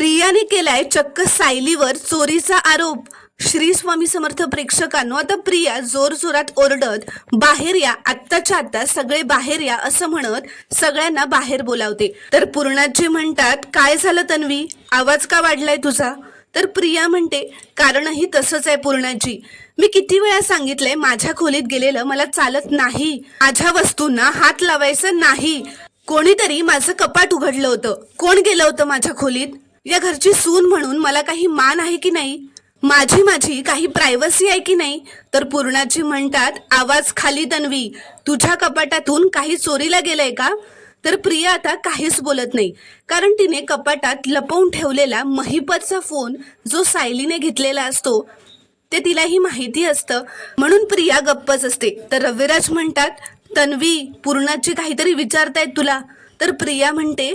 प्रियाने केलाय चक्क सायलीवर चोरीचा आरोप। श्री स्वामी समर्थ प्रेक्षकांनो, आता प्रिया जोर जोरात ओरडत बाहेर या, आत्ताच्या आत्ता सगळे बाहेर या असं म्हणत सगळ्यांना बाहेर बोलावते। तर पूर्णाजी म्हणतात, काय झालं तन्वी, आवाज का वाढलाय तुझा? तर प्रिया म्हणते, कारणही तसंच आहे पूर्णाजी, मी किती वेळा सांगितलंय माझ्या खोलीत गेलेलं मला चालत नाही, माझ्या वस्तूंना हात लावायचं नाही। कोणीतरी माझं कपाट उघडलं होतं, कोण गेलं होतं माझ्या खोलीत? या घरची सून म्हणून मला काही मान आहे की नाही? माझी काही प्रायव्हसी आहे की नाही? तर पूर्णाजी म्हणतात, आवाज खाली तन्वी, तुझ्या कपाटातून काही चोरीला गेलंय का? तर प्रिया आता काहीच बोलत नाही, कारण तिने कपाटात लपवून ठेवलेला महिपतचा फोन जो सायलीने घेतलेला असतो ते तिलाही माहिती असतं, म्हणून प्रिया गप्पच असते। तर रविराज म्हणतात, तन्वी, पूर्णाची काहीतरी विचारतायत तुला। तर प्रिया म्हणते,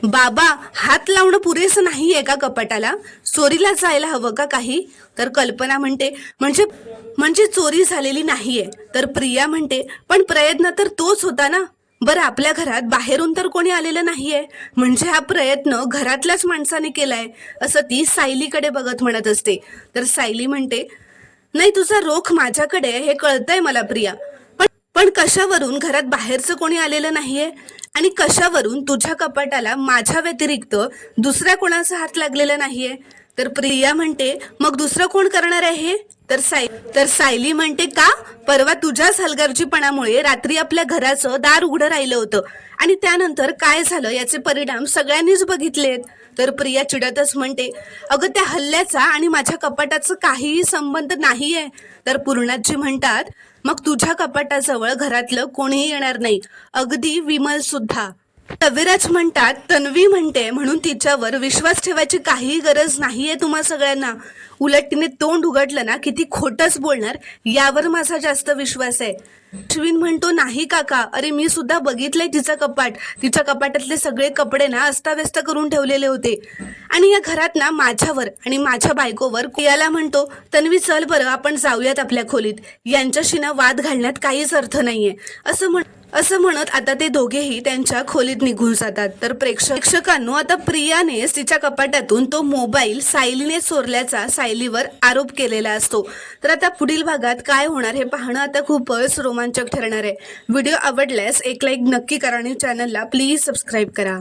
बाबा, हात लावणं पुरेसं नाहीये का कपाटाला? चोरीला जायला हवं का काही? तर कल्पना म्हणते, म्हणजे चोरी झालेली नाहीये। तर प्रिया म्हणते, पण प्रयत्न तर तोच होता ना? बरं, आपल्या घरात बाहेरून तर कोणी आलेलं नाहीये, म्हणजे हा प्रयत्न घरातल्याच माणसाने केलाय असं ती सायलीकडे बघत म्हणत असते। तर सायली म्हणते, नाही, तुझा रोख माझ्याकडे हे कळतंय मला प्रिया, पण कशावरून घरात बाहेरचं कोणी आलेलं नाहीये आणि कशावरून तुझ्या कपाटाला माझ्या व्यतिरिक्त दुसऱ्या कोणाचा हात लागलेला नाहीये? तर प्रिया म्हणते, मग दुसरं कोण करणार आहे हे? तर सायली म्हणते, का? परवा तुझ्याच हलगर्जीपणामुळे रात्री आपल्या घराचं दार उघडं राहिलं होतं आणि त्यानंतर काय झालं याचे परिणाम सगळ्यांनीच बघितलेत। तर प्रिया चिडतच म्हणते, अगं, त्या हल्ल्याचा आणि माझ्या कपाटाचं काहीही संबंध नाहीये। तर पूर्णाजी म्हणतात, मग तुझ्या कपाटाजवळ घरातलं कोणीही येणार नाही, अगदी विमल सुद्धा। रविराज म्हणतात, तन्वी म्हणते म्हणून तिच्यावर विश्वास ठेवायची काही गरज नाहीये तुम्हा सगळ्यांना, उलट तिने तोंड उघडलं ना किती खोटंच बोलणार यावर माझा जास्त विश्वास आहे। अश्विन म्हणतो, नाही काका, अरे मी सुद्धा बघितलंय तिचं कपाट, तिच्या कपाटातले सगळे कपडे ना अस्ताव्यस्त करून ठेवलेले होते आणि या घरात ना माझ्यावर आणि माझ्या बायकोवर। याला म्हणतो, तन्वी चल बरं, आपण जाऊयात आपल्या खोलीत, यांच्याशी ना वाद घालण्यात काहीच अर्थ नाहीये असं म्हणत आता ते दोघेही त्यांच्या खोलीत निघून जातात। तर प्रेक्षकांनो, आता प्रियानेच तिच्या कपाटातून तो मोबाईल सायलीने चोरल्याचा सायलीवर आरोप केलेला असतो। तर आता पुढील भागात काय होणार हे पाहणं आता खूपच रोमांचक ठरणार आहे। व्हिडिओ आवडल्यास एक लाईक नक्की करा आणि चॅनलला प्लीज सबस्क्राईब करा।